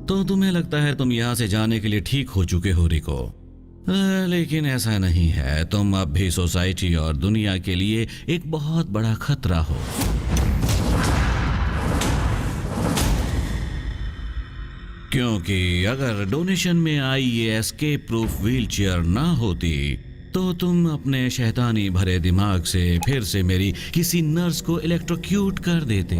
तो तुम्हें लगता है तुम यहाँ से जाने के लिए ठीक हो चुके हो रिको, लेकिन ऐसा नहीं है। तुम अब भी सोसाइटी और दुनिया के लिए एक बहुत बड़ा खतरा हो। क्योंकि अगर डोनेशन में आई ये एस्केप प्रूफ व्हीलचेयर ना होती तो तुम अपने शैतानी भरे दिमाग से फिर से मेरी किसी नर्स को इलेक्ट्रोक्यूट कर देते।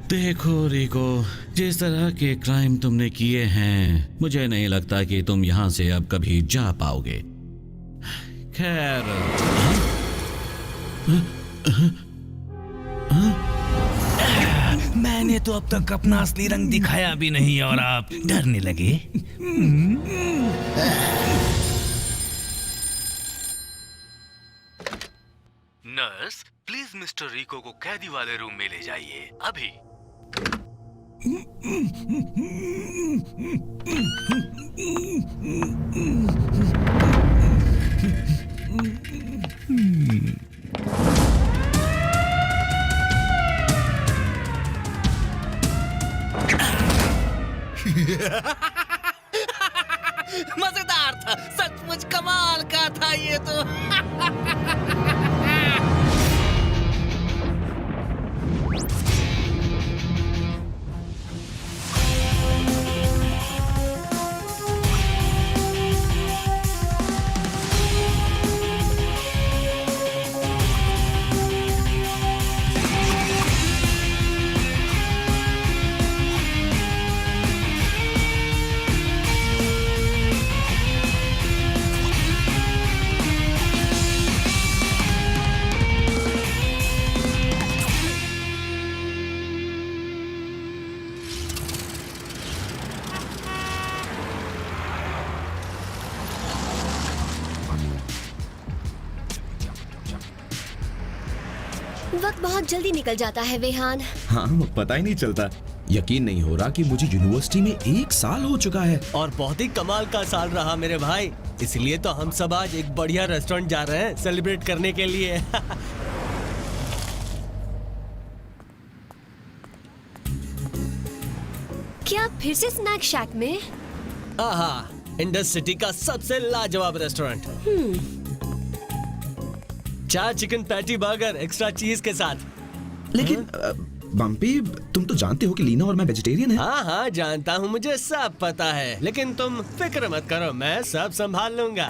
देखो रिको, जिस तरह के क्राइम तुमने किए हैं, मुझे नहीं लगता कि तुम यहां से अब कभी जा पाओगे। खैर, मैंने तो अब तक अपना असली रंग दिखाया भी नहीं और आप डरने लगे। नर्स, प्लीज मिस्टर रिको को कैदी वाले रूम में ले जाइए अभी। मजेदार था, सचमुच कमाल का था ये तो। वक्त बहुत जल्दी निकल जाता है वेहान। हाँ, पता ही नहीं चलता। यकीन नहीं हो रहा कि मुझे यूनिवर्सिटी में 1 साल हो चुका है। और बहुत ही कमाल का साल रहा मेरे भाई, इसलिए तो हम सब आज एक बढ़िया रेस्टोरेंट जा रहे हैं सेलिब्रेट करने के लिए। क्या फिर से स्नैक शैक में? आहा, इंडस सिटी का सबसे लाजवाब restaurant. 4 chicken patty burger extra cheese के साथ। लेकिन बम्पी, तुम तो जानते हो कि लीना और मैं वेजिटेरियन हैं। हाँ हाँ जानता हूँ, मुझे सब पता है, लेकिन तुम फिक्र मत करो, मैं सब संभाल लूंगा।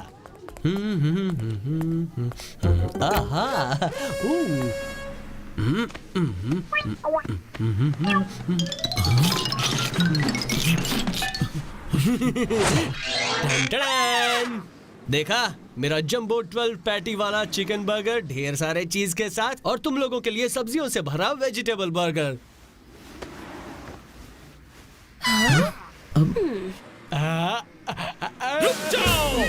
आहा, टन-टन! देखा, मेरा जंबो 12 पैटी वाला चिकन बर्गर ढेर सारे चीज के साथ, और तुम लोगों के लिए सब्जियों से भरा वेजिटेबल बर्गर। रुक जाओ!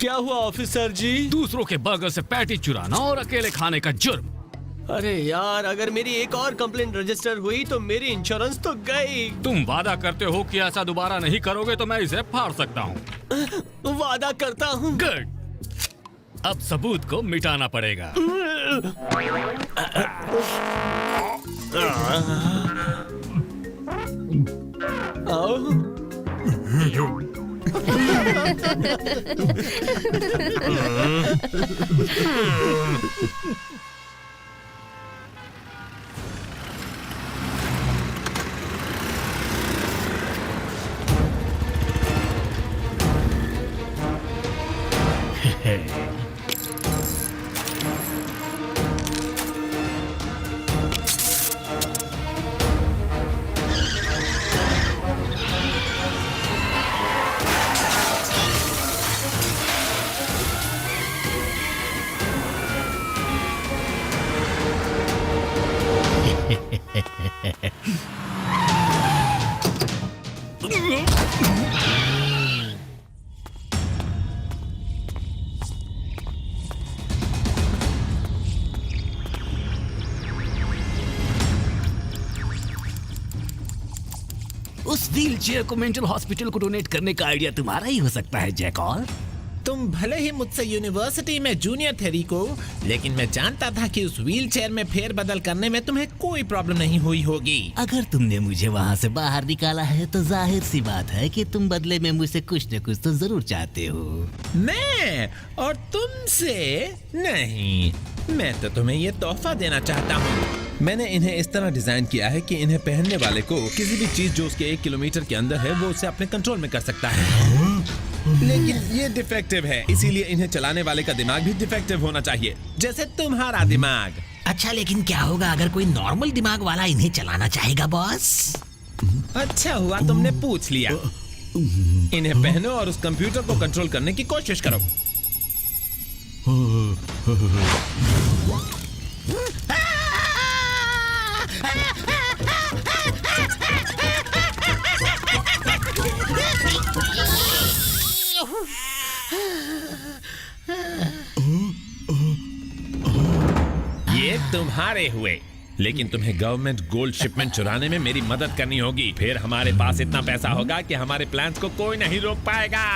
क्या हुआ ऑफिसर जी? दूसरों के बर्गर से पैटी चुराना और अकेले खाने का जुर्म। अरे यार, अगर मेरी एक और कंप्लेंट रजिस्टर हुई तो मेरी इंश्योरेंस तो गई। तुम वादा करते हो कि ऐसा दोबारा नहीं करोगे तो मैं इसे फाड़ सकता हूँ। वादा करता हूँ। गुड, अब सबूत को मिटाना पड़ेगा। उस व्हील चेयर को मेंटल हॉस्पिटल को डोनेट करने का आइडिया तुम्हारा ही हो सकता है जैकॉल। तुम भले ही मुझसे यूनिवर्सिटी में जूनियर थे रिको, लेकिन मैं जानता था कि उस व्हील चेयर में फेरबदल करने में तुम्हें कोई प्रॉब्लम नहीं हुई होगी। अगर तुमने मुझे वहाँ से बाहर निकाला है तो जाहिर सी बात है कि तुम बदले में मुझसे कुछ न कुछ तो जरूर चाहते हो। मैं और तुमसे नहीं, मैं तो तुम्हें ये तोहफा देना चाहता हूँ। मैंने इन्हें इस तरह डिजाइन किया है कि इन्हें पहनने वाले को किसी भी चीज जो उसके 1 किलोमीटर के अंदर है वो उसे अपने कंट्रोल में कर सकता है। लेकिन ये डिफेक्टिव है, इसीलिए इन्हें चलाने वाले का दिमाग भी डिफेक्टिव होना चाहिए, जैसे तुम्हारा दिमाग। अच्छा, लेकिन क्या होगा अगर कोई नॉर्मल दिमाग वाला इन्हें चलाना चाहेगा बॉस? अच्छा हुआ तुमने पूछ लिया। इन्हें पहनो और उस कंप्यूटर को कंट्रोल करने की कोशिश करो। ये तुम्हारे हुए, लेकिन तुम्हें गवर्नमेंट गोल्ड शिपमेंट चुराने में मेरी मदद करनी होगी। फिर हमारे पास इतना पैसा होगा कि हमारे प्लान्स को कोई नहीं रोक पाएगा।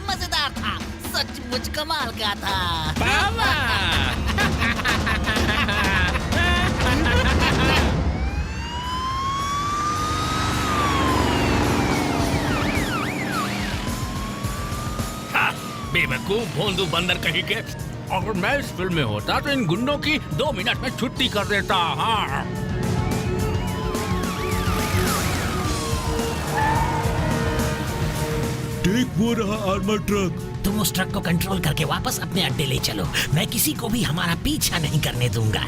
मजेदार था, सचमुच कमाल का था। बेवकूफ भोंदू बंदर कहीं के। अगर मैं इस फिल्म में होता तो इन गुंडों की 2 मिनट में छुट्टी कर देता। हाँ, ठीक वो रहा आर्मर ट्रक। तुम उस ट्रक को कंट्रोल करके वापस अपने अड्डे ले चलो। मैं किसी को भी हमारा पीछा नहीं करने दूंगा।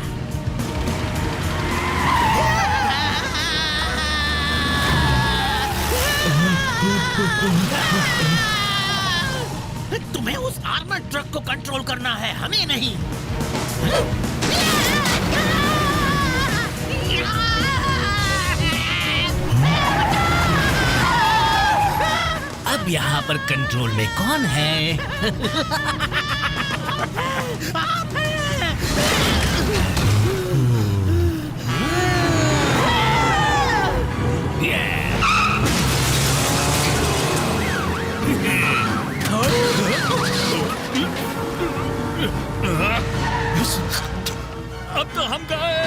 तुम्हें उस आर्मर ट्रक को कंट्रोल करना है, हमें नहीं। अब यहाँ पर कंट्रोल में कौन है? अब तो हम गए।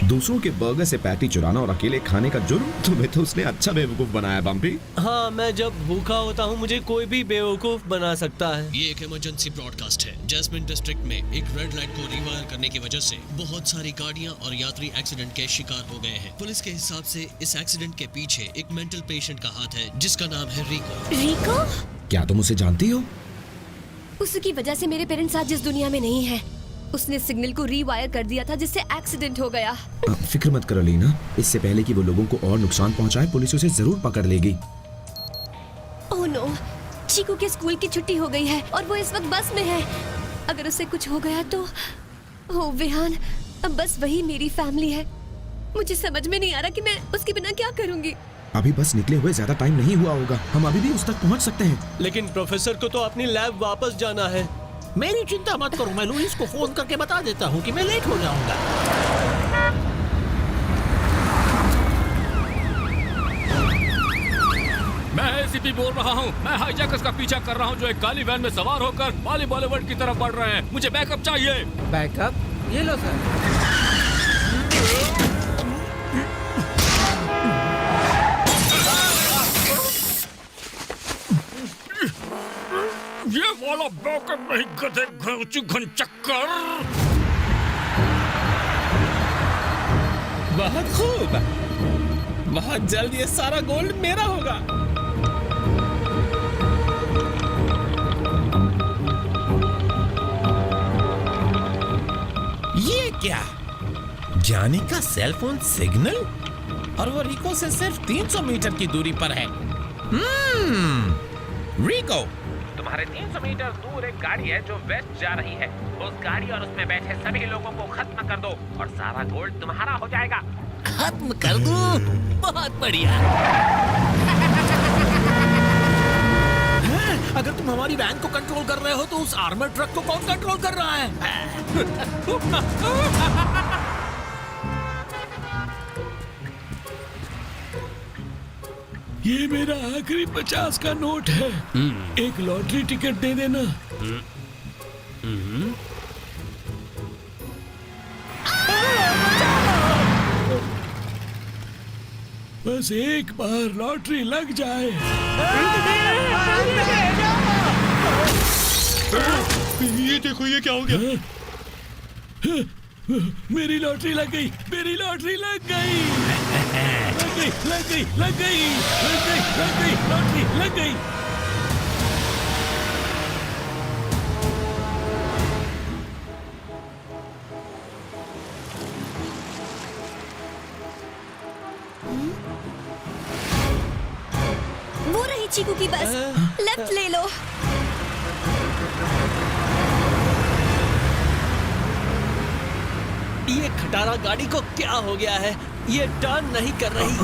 दूसरों के बर्गर से पैटी चुराना और अकेले खाने का जुर्म, तुम्हें तो उसने अच्छा बेवकूफ बनाया बम्पी। हाँ, मैं जब भूखा होता हूँ मुझे कोई भी बेवकूफ बना सकता है। ये एक इमरजेंसी ब्रॉडकास्ट है। जैस्मिन डिस्ट्रिक्ट में एक रेड लाइट को रिवायर करने की वजह से बहुत सारी गाड़ियां और यात्री एक्सीडेंट के शिकार हो गए हैं। पुलिस के हिसाब से इस एक्सीडेंट के पीछे एक मेंटल पेशेंट का हाथ है जिसका नाम है रिको। रिको? क्या तुम उसे जानती हो? उसकी वजह से मेरे पेरेंट्स आज इस दुनिया में नहीं है। उसने सिग्नल को रीवायर कर दिया था जिससे एक्सीडेंट हो गया। फिक्र मत करो लीना, इससे पहले कि वो लोगों को और नुकसान पहुंचाए पुलिस उसे जरूर पकड़ लेगी। ओह नो, चीकू के स्कूल की छुट्टी हो गई है और वो इस वक्त बस में है। अगर उसे कुछ हो गया तो ओह विहान, अब बस वही मेरी फैमिली है। मुझे समझ में नहीं आ रहा कि मैं उसके बिना क्या करूंगी। अभी बस निकले हुए ज्यादा टाइम नहीं हुआ होगा, हम अभी भी उस तक पहुंच सकते हैं। लेकिन प्रोफेसर को तो अपनी लैब वापस जाना है। मेरी चिंता मत करो, मैं लुइस को फोन करके बता देता हूँ कि मैं लेट हो जाऊंगा। मैं एसीपी बोल रहा हूँ। मैं हाईजैकर्स का पीछा कर रहा हूँ जो एक काली वैन में सवार होकर बाली बॉलीवुड की तरफ बढ़ रहे हैं। मुझे बैकअप चाहिए। बैकअप? ये लो सर। ये वाला बैकअप नहीं, गधे घन चक्कर। बहुत खूब, बहुत जल्द ये सारा गोल्ड मेरा होगा। ये क्या? जानी का सेल फोन सिग्नल और वो रिको से सिर्फ 300 मीटर की दूरी पर है। रिको, तुम्हारे 300 मीटर दूर एक गाड़ी है जो वेस्ट जा रही है। उस गाड़ी और उसमें बैठे सभी लोगों को खत्म कर दो और सारा गोल्ड तुम्हारा हो जाएगा। खत्म कर दूं? बहुत बढ़िया। अगर तुम हमारी वैन को कंट्रोल कर रहे हो तो उस आर्मर ट्रक को कौन कंट्रोल कर रहा है? ये मेरा आखिरी 50 का नोट है। एक लॉटरी टिकट दे देना। बस एक बार लॉटरी लग जाए। ये देखो, ये क्या हो गया? मेरी लॉटरी लग गई, मेरी लॉटरी लग गई, लग गई, लग गई, लग गई, लग गई, लग गई, लॉटरी लग गई। वो रही चीकू की बस, लेफ्ट ले लो। ये खटारा गाड़ी को क्या हो गया है? ये टर्न नहीं कर रही।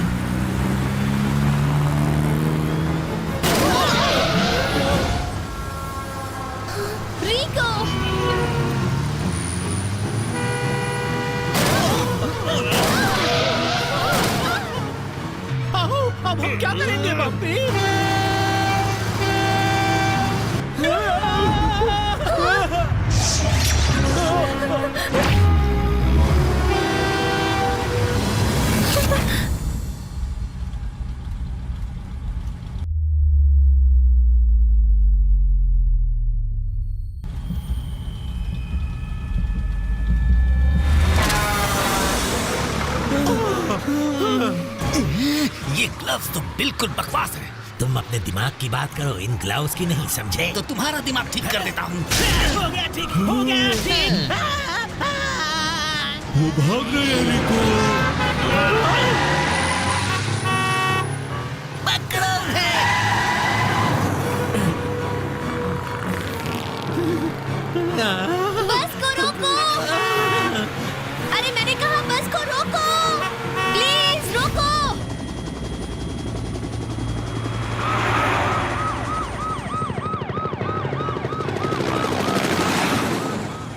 रिको! अब हम क्या करेंगे बम्पी? ये ग्लव्स तो बिल्कुल बकवास है। तुम अपने दिमाग की बात करो, इन ग्लव्स की नहीं, समझे? तो तुम्हारा दिमाग ठीक कर देता हूँ। हो गया ठीक, हो गया ठीक। वो भाग रहे हैं रिको। पकड़ो है। बस को रोको! अरे मैंने कहा बस को रोको! प्लीज रोको!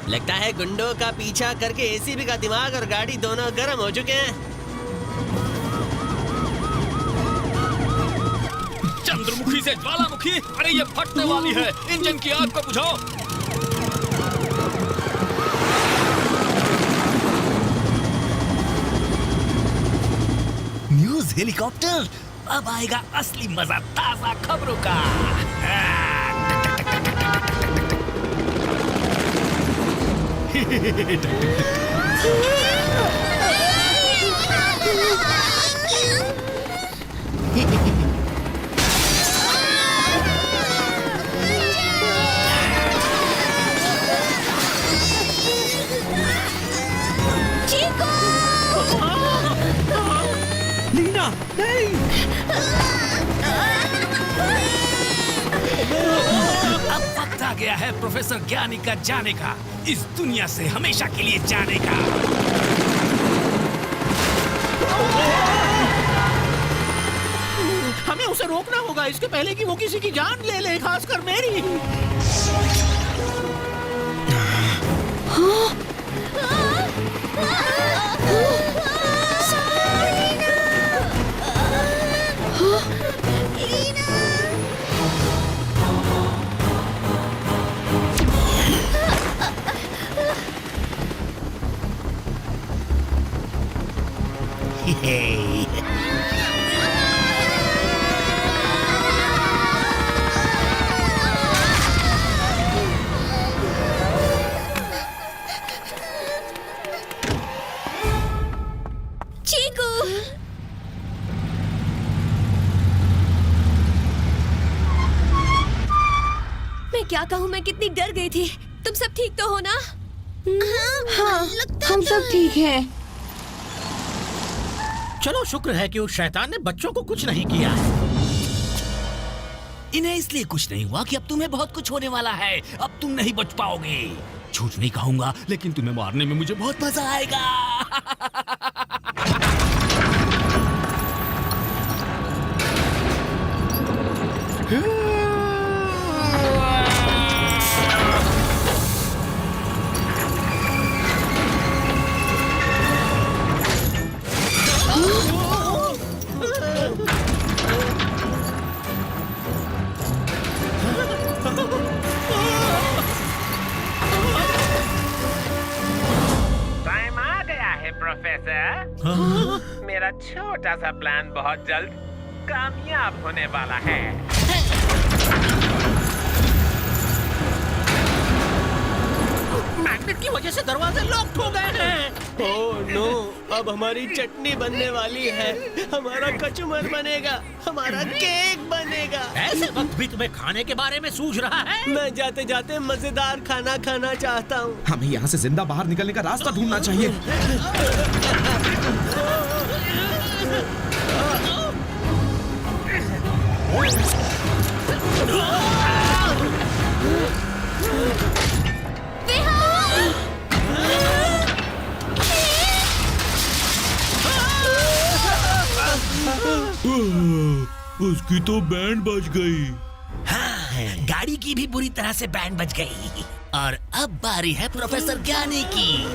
लगता है गुंडों का पीछा करके एसीबी का दिमाग और गाड़ी दोनों गर्म हो चुके हैं। चंद्रमुखी से ज्वालामुखी, अरे ये फटने वाली है। इंजन की आग को बुझाओ। न्यूज़ हेलीकॉप्टर, अब आएगा असली मजा ताजा खबरों का। चीकू! लीना, नहीं! अब वक्त आ गया है प्रोफेसर ज्ञानी का जाने का, इस दुनिया से हमेशा के लिए जाने का। हमें उसे रोकना होगा इसके पहले कि वो किसी की जान ले ले, खासकर मेरी। चीकू! मैं क्या कहूँ, मैं कितनी डर गई थी। तुम सब ठीक तो हो ना? हाँ, हम सब ठीक हैं। चलो शुक्र है कि उस शैतान ने बच्चों को कुछ नहीं किया। इन्हें इसलिए कुछ नहीं हुआ कि अब तुम्हें बहुत कुछ होने वाला है। अब तुम नहीं बच पाओगे। झूठ नहीं कहूंगा, लेकिन तुम्हें मारने में मुझे बहुत मजा आएगा। टाइम आ गया है प्रोफेसर। मेरा छोटा सा प्लान बहुत जल्द कामयाब होने वाला है। मैग्नेट की वजह से दरवाजे लॉक हो गए हैं। ओह नो, अब हमारी चटनी बनने वाली है। हमारा कचुमर बनेगा, हमारा केक बनेगा। ऐसे वक्त भी तुम्हें खाने के बारे में सूझ रहा है? मैं जाते जाते मजेदार खाना खाना चाहता हूँ। हमें यहाँ से जिंदा बाहर निकलने का रास्ता ढूंढना चाहिए। उसकी तो बैंड बज गई। हाँ, गाड़ी की भी बुरी तरह से बैंड बज गई। और अब बारी है प्रोफेसर ज्ञानी की।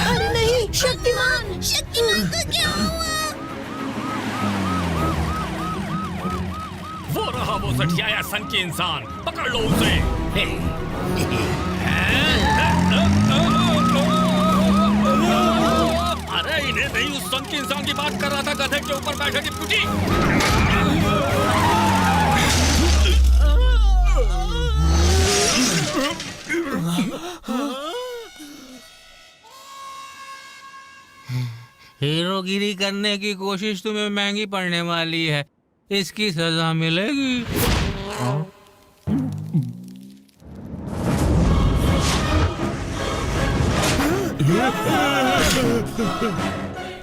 अरे नहीं, शक्तिमान! शक्तिमान को क्या हुआ? वो रहा वो सठियाया सन की इंसान। पकड़ लो उसे। अरे इन्हें नहीं, उस सन के इंसान की बात कर रहा था, गधे के ऊपर बैठे की पुटी। हीरोगिरी करने की कोशिश तुम्हें महंगी पड़ने वाली है। इसकी सजा मिलेगी।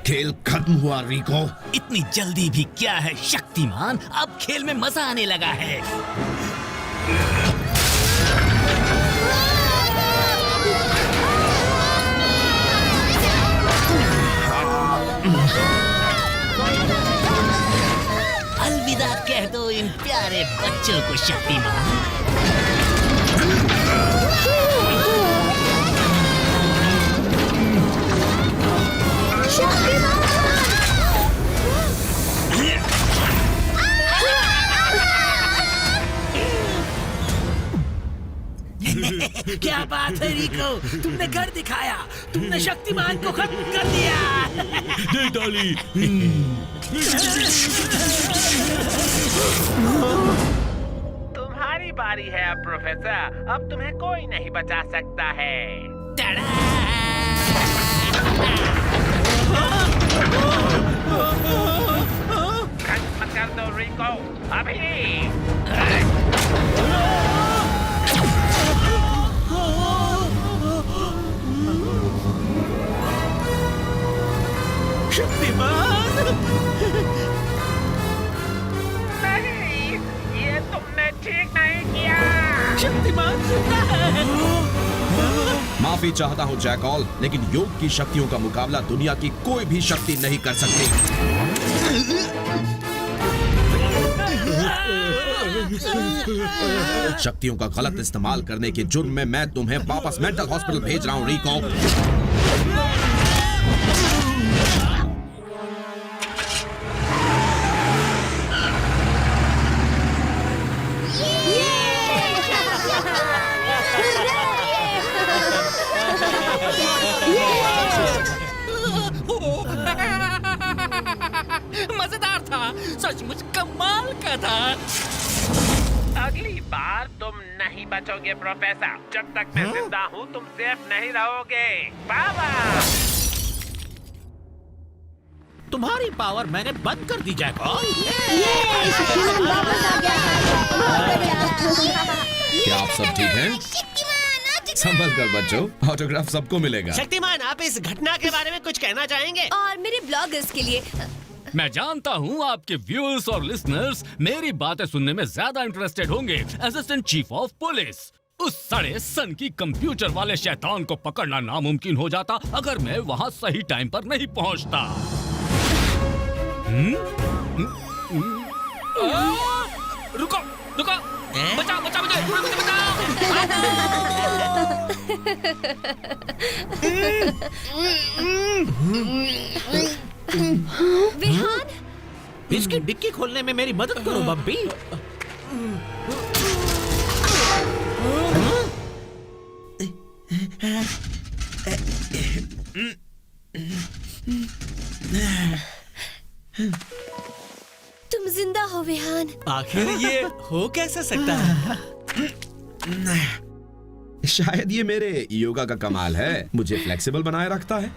खेल खत्म हुआ रिको। इतनी जल्दी भी क्या है शक्तिमान, अब खेल में मजा आने लगा है। अलविदा कह दो इन प्यारे बच्चों को शक्तिमान। क्या बात है रिको, तुमने घर दिखाया। तुमने शक्तिमान को खत्म कर दिया। दे ताली। तुम्हारी बारी है अब प्रोफेसर। अब तुम्हें कोई नहीं बचा सकता है। खत्म कर दो रिको अभी। शक्तिमान! नहीं, ये तुमने ठीक नहीं किया। शक्तिमान जिंदा है। माफी चाहता हूँ जैकॉल, लेकिन योग की शक्तियों का मुकाबला दुनिया की कोई भी शक्ति नहीं कर सकती। शक्तियों का गलत इस्तेमाल करने के जुर्म में मैं तुम्हें वापस मेंटल हॉस्पिटल भेज रहा हूँ रिको। सचमुच कमाल का था। अगली बार तुम नहीं बचोगे प्रोफेसर। जब तक मैं जिंदा हूँ तुम सेफ नहीं रहोगे। बाबा तुम्हारी पावर मैंने बंद कर दी जैकॉल। क्या आप सब ठीक हैं? संभल कर बच्चों, ऑटोग्राफ सबको मिलेगा। शक्तिमान, आप इस घटना के बारे में कुछ कहना चाहेंगे? और मेरे ब्लॉगर्स के लिए मैं जानता हूँ आपके व्यूअर्स और लिसनर्स मेरी बातें सुनने में ज्यादा इंटरेस्टेड होंगे। असिस्टेंट चीफ ऑफ पुलिस, उस सड़े सन की कंप्यूटर वाले शैतान को पकड़ना नामुमकिन हो जाता अगर मैं वहाँ सही टाइम पर नहीं पहुँचता। रुको रुको, बचाओ बचाओ मुझे, मुझे विहान, इसकी डिक्की खोलने में मेरी मदद करो बब्बी। तुम जिंदा हो विहान। आखिर ये हो कैसे सकता है? शायद ये मेरे योगा का कमाल है, मुझे फ्लेक्सिबल बनाए रखता है।